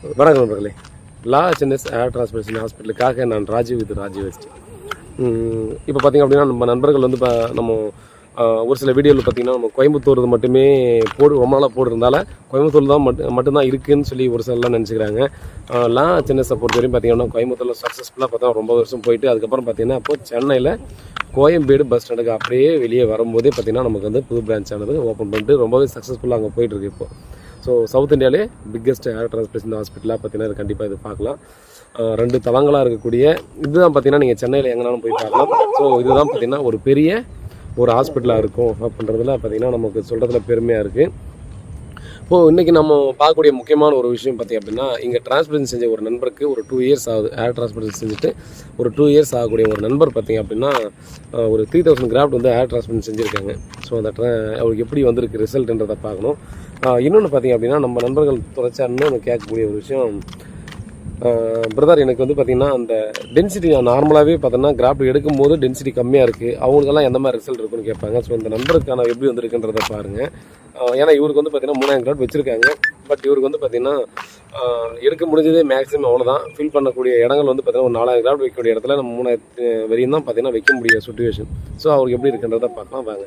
வணக்கம் நண்பர்களே. LHNS ஏர் transportation ஹாஸ்பிட்டலுக்காக நான் ராஜீவ் வெஸ்ட். இப்போ பார்த்திங்க அப்படின்னா நம்ம நண்பர்கள் வந்து நம்ம ஒரு சில வீடியோவில் பார்த்திங்கன்னா நம்ம கோயம்புத்தூர் மட்டுமே ரொம்ப நாளாக போடுறதுனால கோயம்புத்தூர் தான் மட்டும்தான் இருக்குதுன்னு சொல்லி ஒரு சிலர்லாம் நினச்சிக்கிறாங்க. LHNS பொறுத்த வரையும் பார்த்திங்கன்னா கோயம்புத்தூரில் சக்ஸஸ்ஃபுல்லாக பார்த்தா ரொம்ப வருஷம் போயிட்டு அதுக்கப்புறம் பார்த்திங்கன்னா அப்போது சென்னையில் கோயம்பேடு பஸ் ஸ்டாண்டுக்கு அப்படியே வெளியே வரும்போதே பார்த்திங்கன்னா நமக்கு வந்து புது பிரான்ச் ஆனது ஓப்பன் பண்ணிட்டு ரொம்பவே சக்ஸஸ்ஃபுல்லாக அங்கே போயிட்டுருக்கு இப்போது. ஸோ சவுத் இந்தியாவிலே பிக்கெஸ்ட் ஏர் டிரான்ஸ்போர்ட்டேஷன் ஹாஸ்பிட்டலாக பார்த்தீங்கன்னா கண்டிப்பாக இது பார்க்கலாம். 2 தளங்களாக இருக்கக்கூடிய இதுதான் பார்த்தீங்கன்னா நீங்கள் சென்னையில் எங்கேனாலும் போய் பார்க்கலாம். ஸோ இதுதான் பார்த்தீங்கன்னா ஒரு பெரிய ஒரு ஹாஸ்பிட்டலாக இருக்கும் அப்படின்றதுல பார்த்தீங்கன்னா நமக்கு சொல்கிறதுல பெருமையாக இருக்குது. இப்போது இன்றைக்கி நம்ம பார்க்கக்கூடிய முக்கியமான ஒரு விஷயம் பார்த்திங்க அப்படின்னா, இங்கே டிரான்ஸ்போர்ட்டேஷன் செஞ்ச ஒரு நண்பருக்கு ஒரு 2 இயர்ஸ் ஆகுது. ஏர் டிரான்ஸ்போர்ட்டேஷன் செஞ்சுட்டு ஒரு 2 இயர்ஸ் ஆகக்கூடிய ஒரு நண்பர் பார்த்திங்க அப்படின்னா ஒரு 3000 கிராஃப்ட் வந்து ஏர் டிரான்ஸ்போர்ட்டேஷன் செஞ்சுருக்காங்க. ஸோ அந்த அவருக்கு எப்படி வந்திருக்கு ரிசல்ட்டுன்றதை பார்க்கணும். இன்னொன்று பார்த்திங்க அப்படின்னா நம்ம நண்பர்கள் தொடர்ச்சியாக கேட்கக்கூடிய ஒரு விஷயம், பிரதர் எனக்கு வந்து பார்த்திங்கன்னா அந்த டென்சிட்டி நான் நார்மலாகவே பார்த்தோன்னா கிராஃப்ட் எடுக்கும்போது டென்சிட்டி கம்மியாக இருக்குது, அவங்களுக்கெல்லாம் எந்த மாதிரி ரிசல்ட் இருக்குன்னு கேட்பாங்க. ஸோ இந்த நண்பருக்கான எப்படி வந்திருக்குன்றதை பாருங்கள். ஏன்னா இவருக்கு வந்து பார்த்திங்கன்னா 3000 கிராஃப்ட் வச்சுருக்காங்க. பட் இவருக்கு வந்து பார்த்திங்கன்னா எடுக்க முடிஞ்சதே மேக்ஸிமம் அவ்வளோதான். ஃபில் பண்ணக்கூடிய இடங்கள் வந்து பார்த்திங்கன்னா ஒரு 4000 கிராஃப்ட் வைக்கக்கூடிய இடத்துல நம்ம 3000 வரையும் தான் பார்த்திங்கன்னா வைக்க முடிய சுச்சுவேஷன். ஸோ அவருக்கு எப்படி இருக்குன்றதை பார்க்கலாம் வாங்க.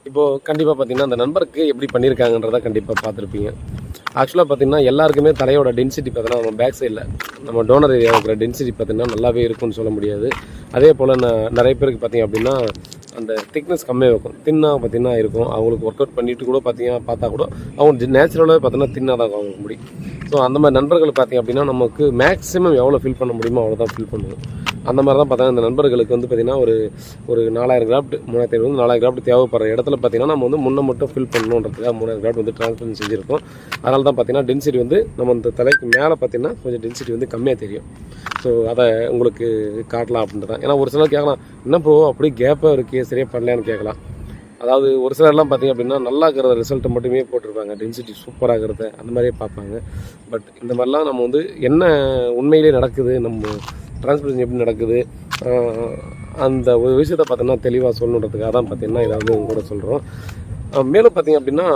இப்போது கண்டிப்பாக பார்த்திங்கன்னா அந்த நண்பருக்கு எப்படி பண்ணியிருக்காங்கன்றதை கண்டிப்பாக பார்த்துருப்பீங்க. ஆக்சுவலாக பார்த்திங்கன்னா எல்லாருக்குமே தலையோட டென்சிட்டி பார்த்திங்கன்னா நம்ம பேக் சைடில் நம்ம டோனர் ஏரியா இருக்கிற டென்சிட்டி பார்த்திங்கன்னா நல்லாவே இருக்கும்னு சொல்ல முடியாது. அதே போல் நிறைய பேருக்கு பார்த்திங்க அப்படின்னா அந்த திக்னஸ் கம்மியாக இருக்கும், தின்னாக பார்த்திங்கன்னா இருக்கும். அவங்களுக்கு ஒர்க் அவுட் பண்ணிட்டு கூட பார்த்தா கூட அவங்க நேச்சுரலாகவே பார்த்திங்கன்னா தின்னாக தான் அவங்க முடியும். ஸோ அந்த மாதிரி நண்பர்கள் பார்த்திங்க அப்படின்னா நமக்கு மேக்ஸிமம் எவ்வளோ ஃபில் பண்ண முடியுமோ அவ்வளோ தான் ஃபில் பண்ணுவோம். அந்த மாதிரி தான் பார்த்தா இந்த நண்பர்களுக்கு வந்து பார்த்திங்கன்னா ஒரு 4000 கிராஃப்ட் 3000 வந்து 4000 கிராஃப்ட் தேவைப்படுற இடத்துல பார்த்திங்கன்னா நம்ம வந்து முன்ன மட்டும் ஃபில் பண்ணணுன்றதுக்காக 3000 கிராஃப்ட் வந்து டிரான்ஸ்ஃபர் செஞ்சுருக்கோம். அதனால தான் பார்த்திங்கன்னா டென்சிட்டி வந்து நம்ம இந்த தலைக்கு மேலே பார்த்திங்கன்னா கொஞ்சம் டென்சிட்டி வந்து கம்மியாக தெரியும். ஸோ அதை உங்களுக்கு காட்டலாம் அப்படின்ட்டு தான். ஏன்னா ஒரு சிலர் கேட்கலாம், என்ன ப்ரோ அப்படியே கேப்பாக இருக்குது சரியாக பண்ணலையான்னு கேட்கலாம். அதாவது ஒரு சிலர்லாம் பார்த்திங்க அப்படின்னா நல்லா இருக்கிற ரிசல்ட்டை மட்டுமே போட்டிருப்பாங்க, டென்சிட்டி சூப்பராகிறத அந்த மாதிரியே பார்ப்பாங்க. பட் இந்த மாதிரிலாம் நம்ம வந்து என்ன உண்மையிலே நடக்குது, நம்ம டிரான்ஸ்போர்ட்டேஷன் எப்படி நடக்குது, அந்த ஒரு விஷயத்தை பார்த்தோன்னா தெளிவாக சொல்லணுன்றதுக்காக தான் பார்த்திங்கன்னா இதை வந்து உங்க கூட சொல்கிறோம். மேலும் பார்த்திங்க அப்படின்னா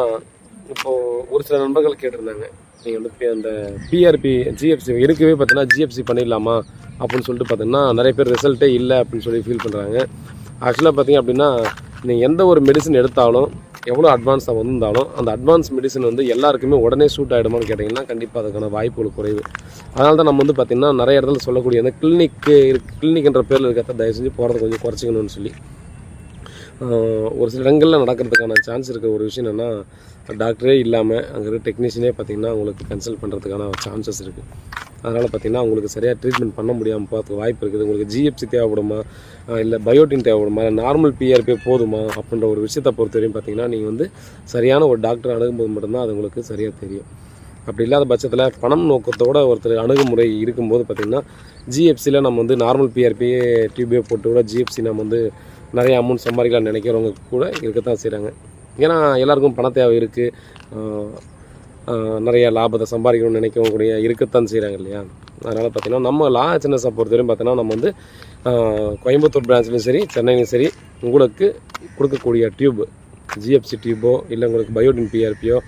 இப்போது ஒரு சில நண்பர்கள் கேட்டிருந்தாங்க, நீங்கள் வந்து அந்த பிஆர்பி ஜிஎஃப்சி இருக்கவே பார்த்தீங்கன்னா ஜிஎஃப்சி பண்ணிடலாமா அப்படின்னு சொல்லிட்டு பார்த்தீங்கன்னா நிறைய பேர் ரிசல்ட்டே இல்லை அப்படின்னு சொல்லி ஃபீல் பண்ணுறாங்க. ஆக்சுவலாக பார்த்திங்க அப்படின்னா நீங்கள் எந்த ஒரு மெடிசன் எடுத்தாலும் எவ்வளோ அட்வான்ஸாக வந்திருந்தாலும் அந்த அட்வான்ஸ் மெடிசன் வந்து எல்லாருக்குமே உடனே சூட் ஆகிடுமான்னு கேட்டிங்கன்னா கண்டிப்பாக அதுக்கான வாய்ப்புகள் குறைவு. அதனால தான் நம்ம வந்து பார்த்திங்கன்னா நிறைய இடத்துல சொல்லக்கூடிய அந்த கிளினிக்ன்ற பேரில் இருக்கிறத தயவு செஞ்சு போகிறத கொஞ்சம் குறைச்சிக்கணும்னு சொல்லி ஒரு சில இடங்களில் நடக்கிறதுக்கான சான்ஸ் இருக்கிற ஒரு விஷயம் என்னென்னா, டாக்டரே இல்லாமல் அங்கே இருக்கிற டெக்னீஷியனே பார்த்திங்கன்னா உங்களுக்கு கன்சல்ட் பண்ணுறதுக்கான சான்சஸ் இருக்குது. அதனால் பார்த்திங்கன்னா உங்களுக்கு சரியாக ட்ரீட்மெண்ட் பண்ண முடியாமல் பார்த்துக்க வாய்ப்பு இருக்குது. உங்களுக்கு ஜிஎஃப்சி தேவைப்படுமா இல்லை பயோட்டின் தேவைப்படுமா இல்லை நார்மல் பிஆர்பி போதுமா அப்படின்ற ஒரு விஷயத்தை பொறுத்த வரையும் பார்த்திங்கன்னா நீங்கள் வந்து சரியான ஒரு டாக்டர் அணுகும்போது மட்டும்தான் அது உங்களுக்கு சரியாக தெரியும். அப்படி இல்லாத பட்சத்தில் பணம் நோக்கத்தோடு ஒருத்தர் அணுகுமுறை இருக்கும்போது பார்த்திங்கன்னா ஜிஎஃப்சியில் நம்ம வந்து நார்மல் பிஆர்பியே டியூபே போட்டு கூட ஜிஎஃப்சி நம்ம வந்து நிறைய அமௌண்ட் சம்பாதிக்கலாம் நினைக்கிறவங்க கூட இருக்கத்தான் செய்கிறாங்க. ஏன்னா எல்லாருக்கும் பண தேவை இருக்குது, நிறைய லாபத்தை சம்பாதிக்கணும்னு நினைக்கவும் கூட இருக்கத்தான் செய்கிறாங்க இல்லையா. அதனால் பார்த்திங்கன்னா நம்ம LHNS பொறுத்தவரையும் பார்த்தீங்கன்னா நம்ம வந்து கோயம்புத்தூர் பிரான்ச்லேயும் சரி சென்னையிலையும் சரி உங்களுக்கு கொடுக்கக்கூடிய டியூப் ஜிஎஃப்சி டியூபோ இல்லை உங்களுக்கு பயோட்டின் பிஆர்பியோ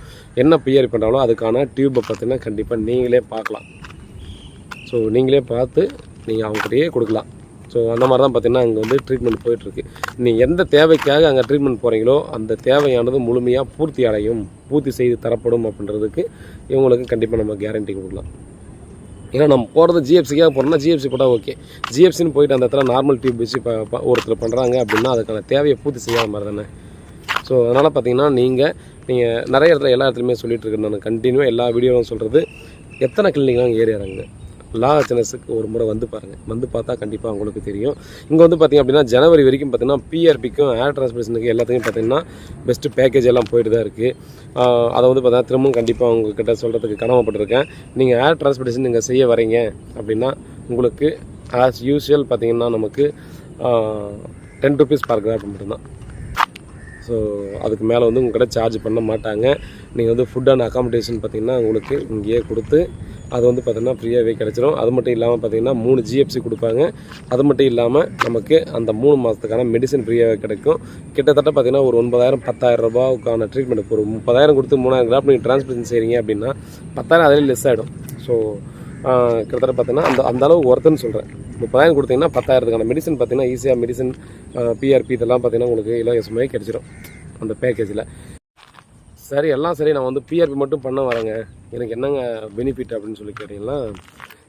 என்ன பிஆர்பி பண்ணுறாங்களோ அதுக்கான டியூப்பை பார்த்திங்கன்னா கண்டிப்பாக நீங்களே பார்க்கலாம். ஸோ நீங்களே பார்த்து நீங்கள் அவங்ககிட்டயே கொடுக்கலாம். ஸோ அந்த மாதிரி தான் பார்த்திங்கன்னா அங்கே வந்து ட்ரீட்மெண்ட் போயிட்டுருக்கு. நீங்கள் எந்த தேவைக்காக அங்கே ட்ரீட்மெண்ட் போகிறீங்களோ அந்த தேவையானது முழுமையாக பூர்த்தி செய்து தரப்படும் அப்படின்றதுக்கு இவங்களுக்கு கண்டிப்பாக நம்ம கேரண்டி கொடுக்கலாம். ஏன்னா நம்ம போகிறது ஜிஎஃப்சிக்காக போகிறோம்னா ஜிஎஃப்சி போட்டால் ஓகே, ஜிஎஃப்சின்னு போயிட்டு அந்த இடத்துல நார்மல் டியூப் வச்சு ஒருத்தர் பண்ணுறாங்க அப்படின்னா அதுக்கான தேவையை பூர்த்தி செய்யாத மாதிரி தானே. ஸோ அதனால் பார்த்திங்கன்னா நீங்கள் நிறைய இடத்துல எல்லா இடத்துலையுமே சொல்லிகிட்டு இருக்கேன் நான் கண்டினியூவாக எல்லா வீடியோவும் சொல்கிறது, எத்தனை கிளினிக்லாம் ஏறியாங்க LHNSக்கு ஒரு முறை வந்து பாருங்கள். வந்து பார்த்தா கண்டிப்பாக உங்களுக்கு தெரியும். இங்கே வந்து பார்த்திங்க அப்படின்னா ஜனவரி வரைக்கும் பார்த்திங்கன்னா பிஆர்பிக்கும் ஏர் டிரான்ஸ்போர்ட்டேஷனுக்கு எல்லாத்துக்கும் பார்த்திங்கன்னா பெஸ்ட்டு பேக்கேஜ் எல்லாம் போயிட்டு தான் இருக்குது. அதை வந்து பார்த்தா திரும்பவும் கண்டிப்பாக உங்ககிட்ட சொல்கிறதுக்கு கடமைப்பட்டிருக்கேன். நீங்கள் ஏர் டிரான்ஸ்போர்ட்டேஷன் நீங்கள் செய்ய வரீங்க அப்படின்னா உங்களுக்கு ஆஸ் யூஷுவல் பார்த்தீங்கன்னா நமக்கு 10 rupees பர் கிராம் மட்டும்தான். ஸோ அதுக்கு மேலே வந்து உங்கள்கிட்ட சார்ஜ் பண்ண மாட்டாங்க. நீங்கள் வந்து ஃபுட் அண்ட் அக்காமடேஷன் பார்த்திங்கன்னா உங்களுக்கு இங்கேயே கொடுத்து அது வந்து பார்த்திங்கன்னா ஃப்ரீயாகவே கிடச்சிரும். அது மட்டும் இல்லாமல் பார்த்திங்கன்னா 3 GFC கொடுப்பாங்க. அது மட்டும் இல்லாமல் நமக்கு அந்த 3 மாதத்துக்கான மெடிசன் ஃப்ரீயாகவே கிடைக்கும். கிட்டத்தட்ட பார்த்திங்கன்னா ஒரு 9,000 10,000 ரூபாவுக்கான ட்ரீட்மெண்ட். இப்போ ஒரு 30,000 கொடுத்து 3,000 கிராம் நீங்கள் டிரான்ஸ்பிளேஷன் செய்கிறீங்க அப்படின்னா 10,000 அதிலே லெஸ் ஆகிடும். ஸோ கிட்டத்தட்ட பார்த்திங்கன்னா அந்த அளவுக்கு ஒர்த்துன்னு சொல்கிறேன். 30,000 கொடுத்தீங்கன்னா 10,000க்கான மெடிசன் பார்த்திங்கன்னா ஈஸியாக மெடிசன் PRP இதெல்லாம் பார்த்திங்கன்னா உங்களுக்கு இலவசமாகவே கிடச்சிரும் அந்த பேக்கேஜில். சரி, எல்லாம் சரி, நான் வந்து PRP மட்டும் பண்ண வரேங்க, எனக்கு என்னங்க பெனிஃபிட் அப்படின்னு சொல்லி கேட்டிங்கன்னா,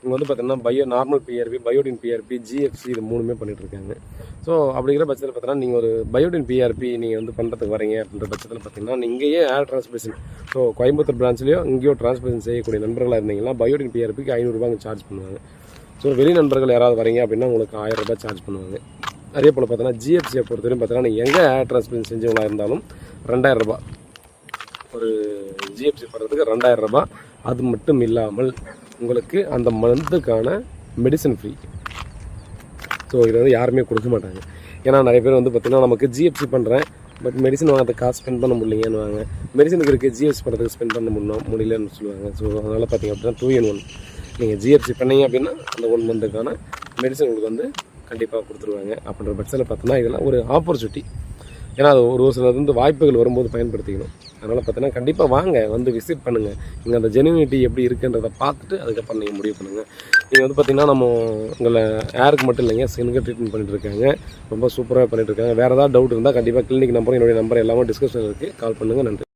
இங்கே வந்து பார்த்திங்கன்னா normal PRP, biotin PRP, GFC இது 3மே பண்ணிகிட்ருக்காங்க. ஸோ அப்படிங்கிற பட்சத்தில் பார்த்தீங்கன்னா நீங்கள் ஒரு பயோடின் PRP நீங்கள் வந்து பண்ணுறதுக்கு வரீங்க அப்படின்ற பட்சத்தில் பார்த்திங்கன்னா இங்கேயே ஏர் டிரான்ஸ்பிளேஷன், ஸோ கோயம்புத்தூர் பிரான்ச்லேயோ இங்கேயோ டிரான்ஸ்பிளேஷன் செய்யக்கூடிய நண்பர்களாக இருந்தீங்கன்னா பயோடின் PRPக்கு 500 ரூபாங்க சார்ஜ் பண்ணுவாங்க. ஸோ வெளி நண்பர்கள் யாராவது வரீங்க அப்படின்னா உங்களுக்கு 1000 ரூபாய் சார்ஜ் பண்ணுவாங்க. அதே போல் பார்த்தீங்கன்னா GFCயை பொறுத்தவரையும் பார்த்தீங்கன்னா நீங்கள் எங்கே ஏர் டிரான்ஸ்பிளேஷன் செஞ்சவங்களாக இருந்தாலும் 2000 ரூபாய் ஒரு GFC பண்ணுறதுக்கு 2000 ரூபாய். அது மட்டும் இல்லாமல் உங்களுக்கு அந்த மந்த்துக்கான மெடிசன் ஃப்ரீ. ஸோ இதை வந்து யாருமே கொடுக்க மாட்டாங்க. ஏன்னா நிறைய பேர் வந்து பார்த்திங்கன்னா நமக்கு GFC பண்ணுறேன் பட் மெடிசன் வாங்கிறதுக்கு காசு ஸ்பெண்ட் பண்ண முடியலைங்கன்னு வாங்க, மெடிசனுக்கு இருக்குது GFC பண்ணுறதுக்கு ஸ்பெண்ட் பண்ண முடியலன்னு சொல்லுவாங்க. ஸோ அதனால் பார்த்திங்க அப்படின்னா 2 in 1 நீங்கள் GFC பண்ணீங்க அப்படின்னா அந்த 1 மந்த்துக்கான மெடிசன் உங்களுக்கு வந்து கண்டிப்பாக கொடுத்துருவாங்க. அப்படின்ற பட்சத்தில் பார்த்தோன்னா இதெல்லாம் ஒரு ஆப்பர்ச்சுனிட்டி. ஏன்னா அது ஒரு சிலது வந்து வாய்ப்புகள் வரும்போது பயன்படுத்திக்கணும். அதனால் பார்த்தீங்கன்னா கண்டிப்பாக வாங்க, வந்து விசிட் பண்ணுங்கள். நீங்கள் அந்த ஜெனுவினிட்டி எப்படி இருக்குன்றதை பார்த்துட்டு அதுக்கப்புறம் நீங்கள் முடிவு பண்ணுங்கள். நீங்கள் வந்து பார்த்திங்கன்னா நம்ம உங்களை ஏருக்கு மட்டும் இல்லைங்க, ஸ்கின்னுக்கு ட்ரீட்மெண்ட் பண்ணிட்டு இருக்காங்க, ரொம்ப சூப்பராக பண்ணிட்டு இருக்காங்க. வேறு ஏதாவது டவுட் இருந்தால் கண்டிப்பாக கிளினிக் நம்பரும் என்னுடைய நம்பர் எல்லாமே டிஸ்கஷன் இருக்குது, கால் பண்ணுங்கள். நன்றி.